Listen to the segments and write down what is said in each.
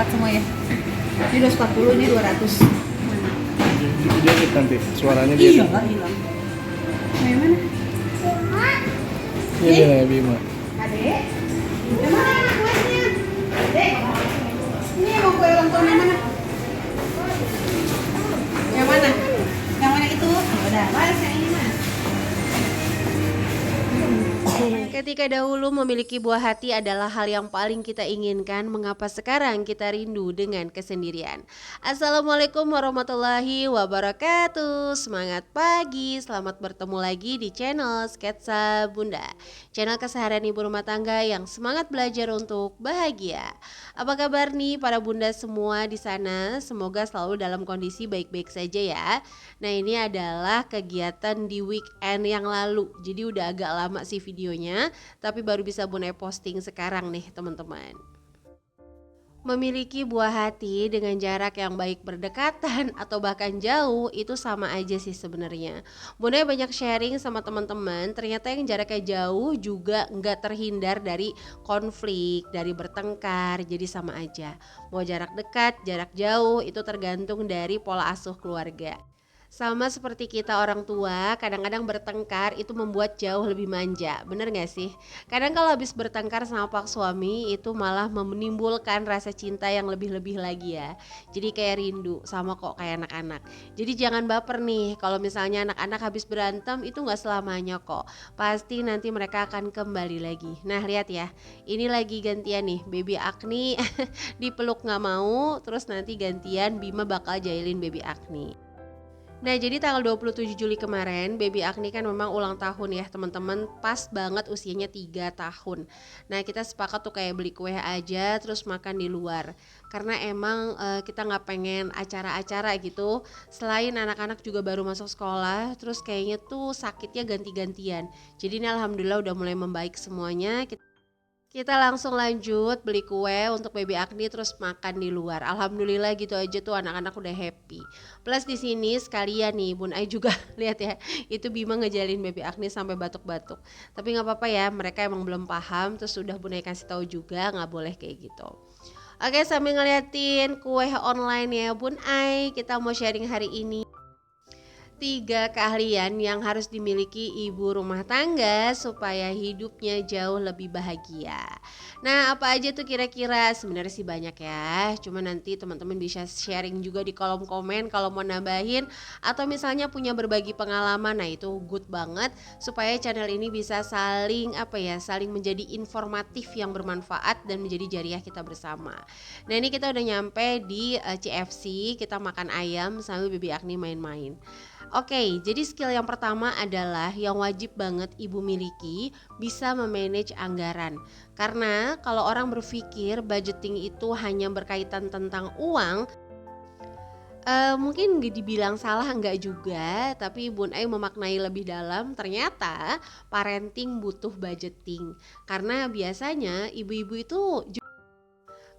pesawat semua ya. Ini 240, ini 200. Mana? Dia nanti suaranya dia. Iya nggak hilang. Yang mana? Ini nih Bima. Adek? Yang mana kuenya? Adek? Ini mau kue ulang tahun yang mana? Yang mana? Yang mana itu? Ya udah, mas yang ini mas. Ketika dahulu memiliki buah hati adalah hal yang paling kita inginkan, mengapa sekarang kita rindu dengan kesendirian? Assalamualaikum warahmatullahi wabarakatuh. Semangat pagi, selamat bertemu lagi di channel Sketsa Bunda, channel keseharian ibu rumah tangga yang semangat belajar untuk bahagia. Apa kabar nih para bunda semua di sana? Semoga selalu dalam kondisi baik-baik saja ya. Nah, ini adalah kegiatan di weekend yang lalu, jadi udah agak lama sih videonya, tapi baru bisa Bunda posting sekarang nih teman-teman. Memiliki buah hati dengan jarak yang baik berdekatan atau bahkan jauh itu sama aja sih sebenarnya. Bunda banyak sharing sama teman-teman, ternyata yang jaraknya jauh juga nggak terhindar dari konflik, dari bertengkar, jadi sama aja. Mau jarak dekat, jarak jauh itu tergantung dari pola asuh keluarga. Sama seperti kita orang tua, kadang-kadang bertengkar itu membuat jauh lebih manja, bener gak sih? Kadang kalau habis bertengkar sama pak suami itu malah menimbulkan rasa cinta yang lebih-lebih lagi ya. Jadi kayak rindu, sama kok kayak anak-anak. Jadi jangan baper nih, kalau misalnya anak-anak habis berantem itu gak selamanya kok. Pasti nanti mereka akan kembali lagi. Nah lihat ya, ini lagi gantian nih, baby Agni dipeluk gak mau, terus nanti gantian Bima bakal jahilin baby Agni. Nah jadi tanggal 27 Juli kemarin baby Agni kan memang ulang tahun ya teman-teman, pas banget usianya 3 tahun. Nah kita sepakat tuh kayak beli kue aja terus makan di luar, karena emang kita gak pengen acara-acara gitu. Selain anak-anak juga baru masuk sekolah, terus kayaknya tuh sakitnya ganti-gantian. Jadi ini alhamdulillah udah mulai membaik semuanya. Kita langsung lanjut beli kue untuk baby Agni terus makan di luar. Alhamdulillah gitu aja tuh anak-anak udah happy. Plus di sini sekalian nih Bun Ai juga lihat ya, itu Bima ngejalin baby Agni sampai batuk-batuk. Tapi nggak apa-apa ya, mereka emang belum paham, terus sudah Bun Ai kasih tahu juga nggak boleh kayak gitu. Oke, sambil ngeliatin kue online ya Bun Ai, kita mau sharing hari ini 3 keahlian yang harus dimiliki ibu rumah tangga supaya hidupnya jauh lebih bahagia. Nah, apa aja tuh kira-kira? Sebenarnya sih banyak ya. Cuma nanti teman-teman bisa sharing juga di kolom komen kalau mau nambahin atau misalnya punya berbagi pengalaman. Nah, itu good banget supaya channel ini bisa saling saling menjadi informatif yang bermanfaat dan menjadi jariah kita bersama. Nah, ini kita udah nyampe di CFC, kita makan ayam sambil baby Agni main-main. Oke, jadi skill yang pertama adalah yang wajib banget ibu miliki, bisa memanage anggaran. Karena kalau orang berpikir budgeting itu hanya berkaitan tentang uang, mungkin gak dibilang salah enggak juga, tapi Bun Ai memaknai lebih dalam, ternyata parenting butuh budgeting. Karena biasanya ibu-ibu itu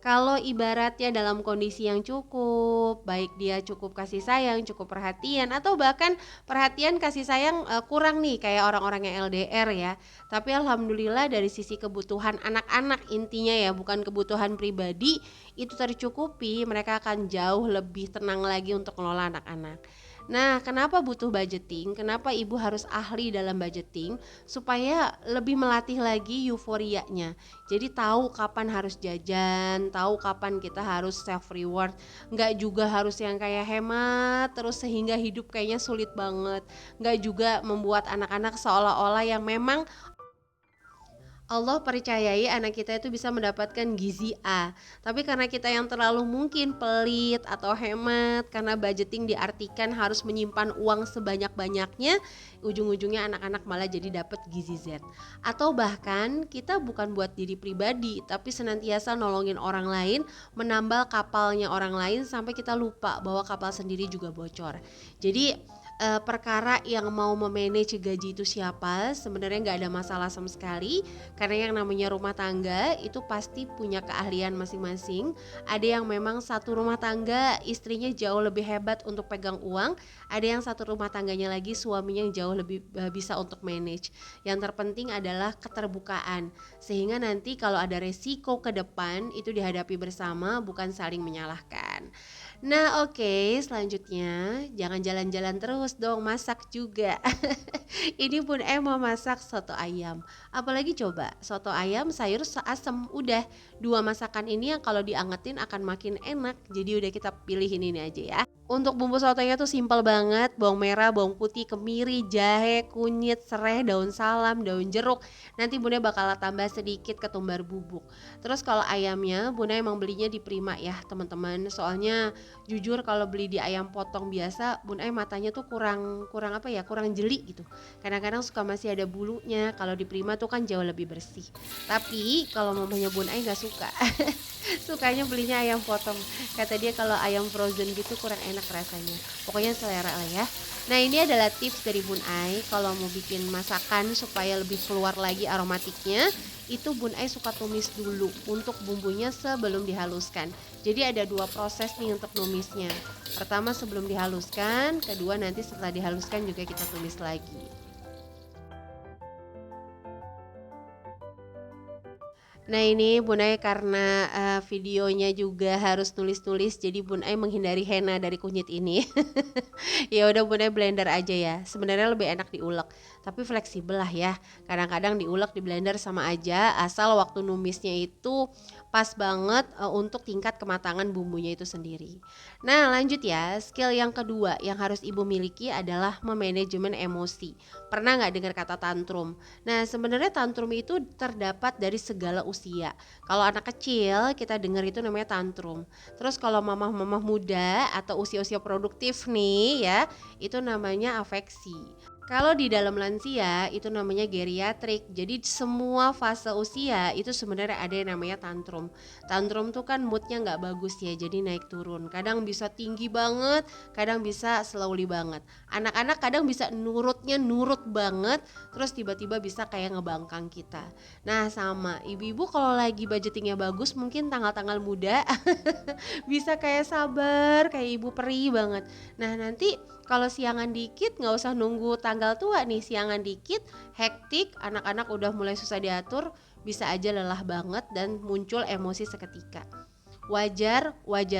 kalau ibaratnya dalam kondisi yang cukup, baik dia cukup kasih sayang, cukup perhatian, atau bahkan perhatian kasih sayang kurang nih kayak orang-orang yang LDR ya. Tapi alhamdulillah dari sisi kebutuhan anak-anak intinya ya, bukan kebutuhan pribadi, itu tercukupi, mereka akan jauh lebih tenang lagi untuk mengelola anak-anak. Nah, kenapa butuh budgeting? Kenapa ibu harus ahli dalam budgeting? Supaya lebih melatih lagi euforianya. Jadi tahu kapan harus jajan, tahu kapan kita harus self reward. Nggak juga harus yang kayak hemat terus sehingga hidup kayaknya sulit banget. Nggak juga membuat anak-anak seolah-olah yang memang Allah percayai anak kita itu bisa mendapatkan gizi A, tapi karena kita yang terlalu mungkin pelit atau hemat, karena budgeting diartikan harus menyimpan uang sebanyak-banyaknya, ujung-ujungnya anak-anak malah jadi dapat gizi Z. Atau bahkan kita bukan buat diri pribadi, tapi senantiasa nolongin orang lain, menambal kapalnya orang lain sampai kita lupa bahwa kapal sendiri juga bocor. Jadi perkara yang mau memanage gaji itu siapa, sebenarnya nggak ada masalah sama sekali, karena yang namanya rumah tangga itu pasti punya keahlian masing-masing. Ada yang memang satu rumah tangga istrinya jauh lebih hebat untuk pegang uang, ada yang satu rumah tangganya lagi suaminya yang jauh lebih bisa untuk manage. Yang terpenting adalah keterbukaan, sehingga nanti kalau ada resiko ke depan itu dihadapi bersama, bukan saling menyalahkan. Nah, oke, selanjutnya jangan jalan-jalan terus dong, masak juga. Ini pun mau masak soto ayam. Apalagi coba, soto ayam sayur asem. Udah, dua masakan ini yang kalau diangetin akan makin enak. Jadi udah kita pilihin ini aja ya. Untuk bumbu sotonya tuh simpel banget, bawang merah, bawang putih, kemiri, jahe, kunyit, serai, daun salam, daun jeruk. Nanti Bunda bakal tambah sedikit ketumbar bubuk. Terus kalau ayamnya, Bunda emang belinya di Prima ya teman-teman. Soalnya jujur kalau beli di ayam potong biasa, Bunda matanya tuh kurang apa ya, kurang jeli gitu. Kadang-kadang suka masih ada bulunya. Kalau di Prima tuh kan jauh lebih bersih. Tapi kalau mamanya Bunda nggak suka. Sukanya belinya ayam potong. Kata dia kalau ayam frozen gitu kurang enak rasanya. Pokoknya selera lah ya. Nah, ini adalah tips dari Bun Ai kalau mau bikin masakan supaya lebih keluar lagi aromatiknya. Itu Bun Ai suka tumis dulu untuk bumbunya sebelum dihaluskan. Jadi ada dua proses nih untuk numisnya. Pertama sebelum dihaluskan, kedua nanti setelah dihaluskan juga kita tumis lagi. Nah, ini Bun Ai karena videonya juga harus tulis-tulis, jadi Bun Ai menghindari henna dari kunyit ini. Ya udah Bun Ai blender aja ya. Sebenarnya lebih enak diulek, tapi fleksibel lah ya. Kadang-kadang diulek di blender sama aja, asal waktu numisnya itu pas banget untuk tingkat kematangan bumbunya itu sendiri. Nah, lanjut ya. Skill yang kedua yang harus ibu miliki adalah memanajemen emosi. Pernah nggak dengar kata tantrum? Nah, sebenarnya tantrum itu terdapat dari segala usia. Kalau anak kecil kita dengar itu namanya tantrum. Terus kalau mamah-mamah muda atau usia-usia produktif nih ya, itu namanya afeksi. Kalau di dalam lansia itu namanya geriatrik. Jadi semua fase usia itu sebenarnya ada yang namanya tantrum. Tantrum tuh kan moodnya nggak bagus ya, jadi naik turun. Kadang bisa tinggi banget, kadang bisa slowly banget. Anak-anak kadang bisa nurutnya nurut banget, terus tiba-tiba bisa kayak ngebangkang kita. Nah sama ibu-ibu kalau lagi budgetingnya bagus, mungkin tanggal-tanggal muda bisa kayak sabar, kayak ibu peri banget. Nah nanti kalau siangan dikit nggak usah nunggu tanggal tua nih, siangan dikit hektik, anak-anak udah mulai susah diatur, bisa aja lelah banget dan muncul emosi seketika. Wajar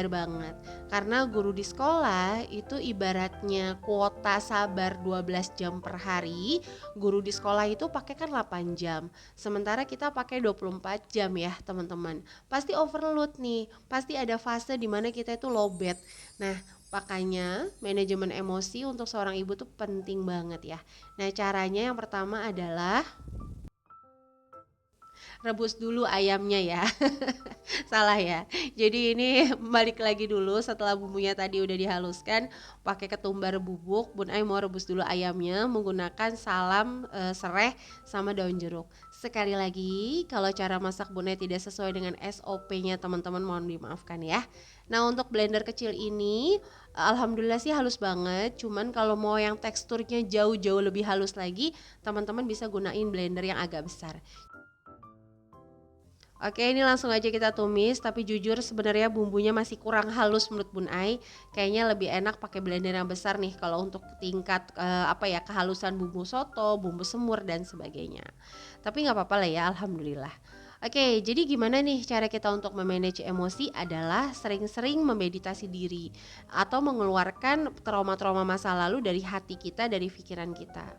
banget. Karena guru di sekolah itu ibaratnya kuota sabar 12 jam per hari, guru di sekolah itu pakai kan 8 jam. Sementara kita pakai 24 jam ya, teman-teman. Pasti overload nih. Pasti ada fase di mana kita itu lowbat. Nah, makanya manajemen emosi untuk seorang ibu tuh penting banget ya. Nah, caranya yang pertama adalah rebus dulu ayamnya ya. Salah ya. Jadi ini balik lagi dulu setelah bumbunya tadi udah dihaluskan, pakai ketumbar bubuk, Bun Ai mau rebus dulu ayamnya menggunakan salam, sereh sama daun jeruk. Sekali lagi, kalau cara masak Bun Ai tidak sesuai dengan SOP-nya teman-teman mohon dimaafkan ya. Nah, untuk blender kecil ini alhamdulillah sih halus banget. Cuman kalau mau yang teksturnya jauh-jauh lebih halus lagi, teman-teman bisa gunain blender yang agak besar. Oke, ini langsung aja kita tumis, tapi jujur sebenarnya bumbunya masih kurang halus menurut Bun Ai. Kayaknya lebih enak pakai blender yang besar nih kalau untuk tingkat kehalusan bumbu soto, bumbu semur dan sebagainya. Tapi nggak apa-apa lah ya, alhamdulillah. Oke, jadi gimana nih cara kita untuk memanage emosi adalah sering-sering memeditasi diri atau mengeluarkan trauma-trauma masa lalu dari hati kita, dari pikiran kita.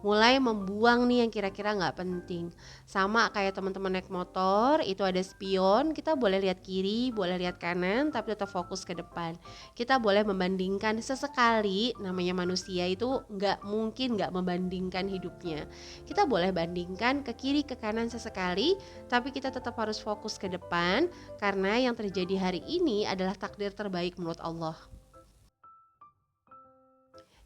Mulai membuang nih yang kira-kira nggak penting. Sama kayak teman-teman naik motor, itu ada spion, kita boleh lihat kiri, boleh lihat kanan, tapi tetap fokus ke depan. Kita boleh membandingkan sesekali, namanya manusia itu nggak mungkin nggak membandingkan hidupnya. Kita boleh bandingkan ke kiri ke kanan sesekali, tapi kita tetap harus fokus ke depan, karena yang terjadi hari ini adalah takdir terbaik menurut Allah.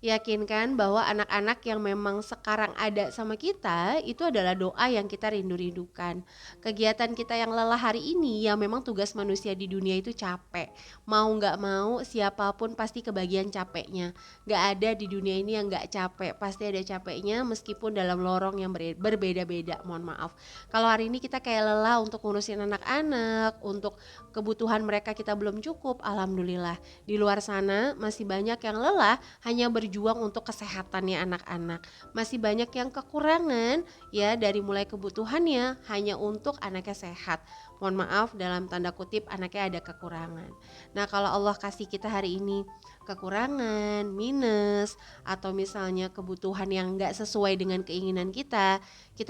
Yakinkan bahwa anak-anak yang memang sekarang ada sama kita itu adalah doa yang kita rindu-rindukan. Kegiatan kita yang lelah hari ini, yang memang tugas manusia di dunia itu capek. Mau nggak mau, siapapun pasti kebagian capeknya. Nggak ada di dunia ini yang nggak capek, pasti ada capeknya meskipun dalam lorong yang berbeda-beda, mohon maaf. Kalau hari ini kita kayak lelah untuk ngurusin anak-anak, untuk kebutuhan mereka kita belum cukup, alhamdulillah. Di luar sana masih banyak yang lelah hanya berjuang untuk kesehatannya anak-anak. Masih banyak yang kekurangan ya, dari mulai kebutuhannya hanya untuk anaknya sehat. Mohon maaf, dalam tanda kutip anaknya ada kekurangan. Nah, kalau Allah kasih kita hari ini kekurangan, minus, atau misalnya kebutuhan yang nggak sesuai dengan keinginan kita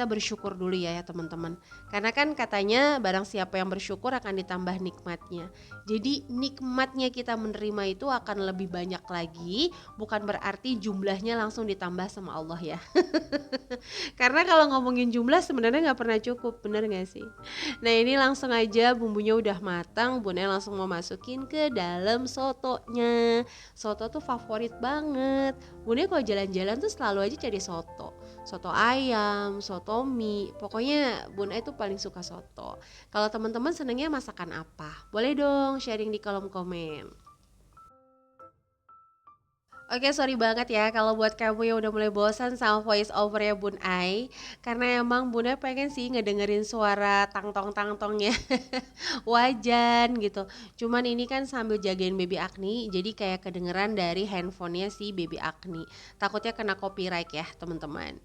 bersyukur dulu ya teman-teman. Karena kan katanya barang siapa yang bersyukur akan ditambah nikmatnya. Jadi nikmatnya kita menerima itu akan lebih banyak lagi, bukan berarti jumlahnya langsung ditambah sama Allah ya. Karena kalau ngomongin jumlah sebenarnya nggak pernah cukup, bener nggak sih? Nah ini langsung aja bumbunya udah matang, Bunda langsung mau masukin ke dalam sotonya. Soto tuh favorit banget. Bunda kalau jalan-jalan tuh selalu aja cari soto. Soto ayam, soto mie, pokoknya Bunda itu paling suka soto. Kalau teman-teman senengnya masakan apa? Boleh dong sharing di kolom komen. Oke, sorry banget ya kalau buat kamu yang udah mulai bosan sama voice over ya Bun Ai. Karena emang Bunda pengen sih ngedengerin suara tang-tong-tangtongnya wajan gitu. Cuman ini kan sambil jagain baby Agni, jadi kayak kedengeran dari handphonenya si baby Agni. Takutnya kena copyright ya teman-teman.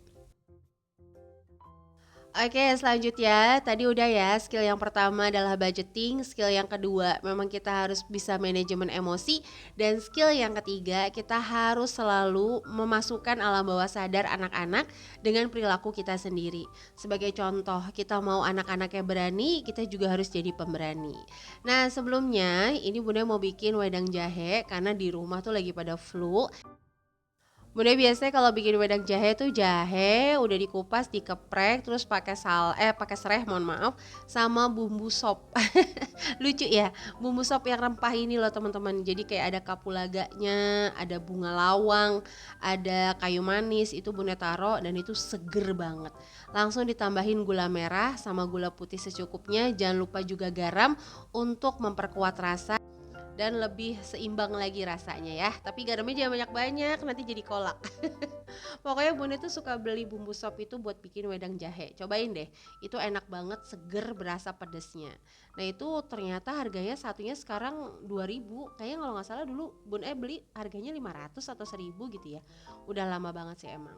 Oke, selanjutnya tadi udah ya, skill yang pertama adalah budgeting, skill yang kedua memang kita harus bisa manajemen emosi, dan skill yang ketiga kita harus selalu memasukkan alam bawah sadar anak-anak dengan perilaku kita sendiri. Sebagai contoh, kita mau anak-anaknya berani, kita juga harus jadi pemberani. Nah sebelumnya ini Bunda mau bikin wedang jahe karena di rumah tuh lagi pada flu. Bunda biasanya kalau bikin wedang jahe tuh jahe udah dikupas, dikeprek, terus pakai serai, mohon maaf, sama bumbu sop. Lucu ya, bumbu sop yang rempah ini loh teman-teman. Jadi kayak ada kapulaganya, ada bunga lawang, ada kayu manis, itu Bunda taruh dan itu seger banget. Langsung ditambahin gula merah sama gula putih secukupnya, jangan lupa juga garam untuk memperkuat rasa dan lebih seimbang lagi rasanya ya. Tapi garamnya jangan banyak-banyak, nanti jadi kolak. Pokoknya Bunda tuh suka beli bumbu sop itu buat bikin wedang jahe. Cobain deh, itu enak banget, seger, berasa pedesnya. Nah itu ternyata harganya satunya sekarang 2.000. Kayaknya kalau gak salah dulu Bunda beli harganya 500 atau 1.000 gitu ya. Udah lama banget sih emang.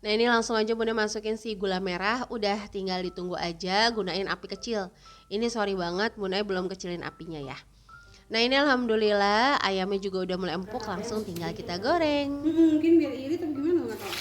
Nah ini langsung aja Bunda masukin si gula merah, udah tinggal ditunggu aja, gunain api kecil. Ini sorry banget Bunda belum kecilin apinya ya. Nah ini alhamdulillah ayamnya juga udah mulai empuk, langsung tinggal kita goreng. Mungkin biar iri tapi gimana nggak tahu.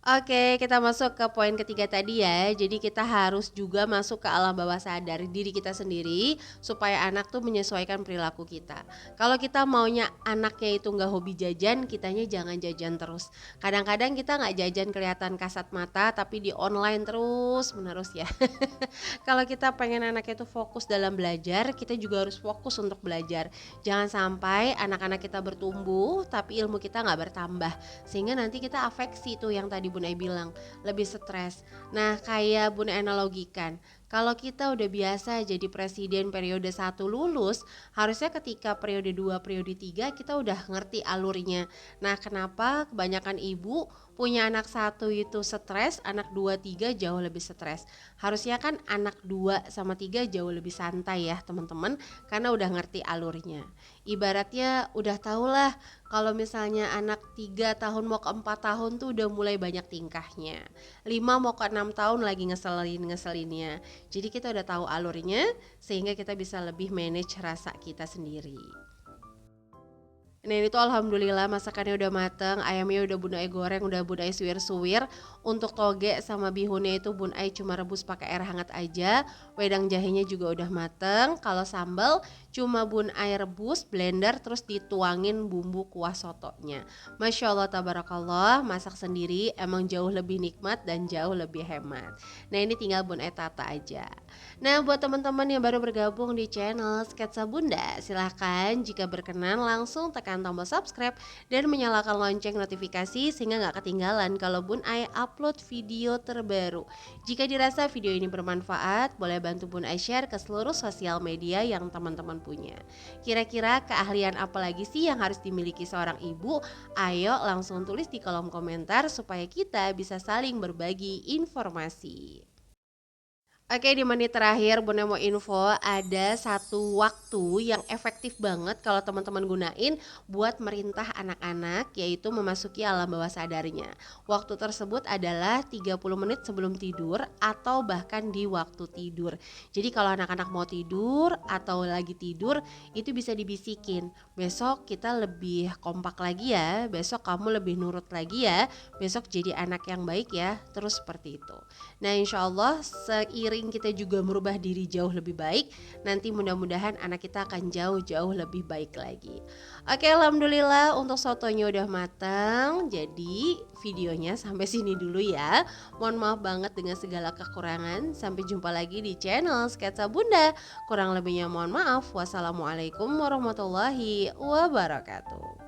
Oke, kita masuk ke poin ketiga tadi ya. Jadi kita harus juga masuk ke alam bawah sadar diri kita sendiri supaya anak tuh menyesuaikan perilaku kita. Kalau kita maunya anaknya itu nggak hobi jajan, kitanya jangan jajan terus. Kadang-kadang kita nggak jajan kelihatan kasat mata, tapi di online terus menerus ya. Kalau kita pengen anaknya itu fokus dalam belajar, kita juga harus fokus untuk belajar. Jangan sampai anak-anak kita bertumbuh, tapi ilmu kita nggak bertambah, sehingga nanti kita afeksi tuh yang tadi Bunda bilang, lebih stres. Nah kayak Bunda analogikan, kalau kita udah biasa jadi presiden periode 1 lulus, harusnya ketika periode 2, periode 3 kita udah ngerti alurnya. Nah kenapa kebanyakan ibu punya anak 1 itu stres, anak 2, 3 jauh lebih stres. Harusnya kan anak 2 sama 3 jauh lebih santai ya teman-teman, karena udah ngerti alurnya. Ibaratnya udah tahulah kalau misalnya anak 3 tahun mau ke 4 tahun tuh udah mulai banyak tingkahnya. 5 mau ke 6 tahun lagi ngeselinnya. Jadi kita udah tahu alurnya sehingga kita bisa lebih manage rasa kita sendiri. Nah ini tuh alhamdulillah masakannya udah mateng, ayamnya udah Bun Ai goreng, udah Bun Ai suwir-suwir. Untuk toge sama bihunnya itu Bun Ai cuma rebus pakai air hangat aja. Wedang jahenya juga udah mateng. Kalau sambal cuma Bun Ai rebus, blender, terus dituangin bumbu kuah sotonya. Masya Allah tabarakallah, masak sendiri emang jauh lebih nikmat dan jauh lebih hemat. Nah ini tinggal Bun Ai tata aja. Nah buat teman-teman yang baru bergabung di channel Sketsa Bunda, silahkan jika berkenan langsung tekan tombol subscribe dan menyalakan lonceng notifikasi sehingga nggak ketinggalan kalau Bun Ai upload video terbaru. Jika dirasa video ini bermanfaat, boleh bantu Bun Ai share ke seluruh sosial media yang teman-teman punya. Kira-kira keahlian apa lagi sih yang harus dimiliki seorang ibu? Ayo langsung tulis di kolom komentar supaya kita bisa saling berbagi informasi. Oke, di menit terakhir Bunda mau info ada satu waktu yang efektif banget kalau teman-teman gunain buat merintah anak-anak, yaitu memasuki alam bawah sadarnya. Waktu tersebut adalah 30 menit sebelum tidur atau bahkan di waktu tidur. Jadi kalau anak-anak mau tidur atau lagi tidur itu bisa dibisikin, besok kita lebih kompak lagi ya, besok kamu lebih nurut lagi ya, besok jadi anak yang baik ya, terus seperti itu. Nah insya Allah seiring kita juga merubah diri jauh lebih baik, nanti mudah-mudahan anak kita akan jauh-jauh lebih baik lagi. Oke, alhamdulillah untuk sotonya udah matang. Jadi videonya sampai sini dulu ya. Mohon maaf banget dengan segala kekurangan. Sampai jumpa lagi di channel Sketsa Bunda. Kurang lebihnya mohon maaf. Wassalamualaikum warahmatullahi wabarakatuh.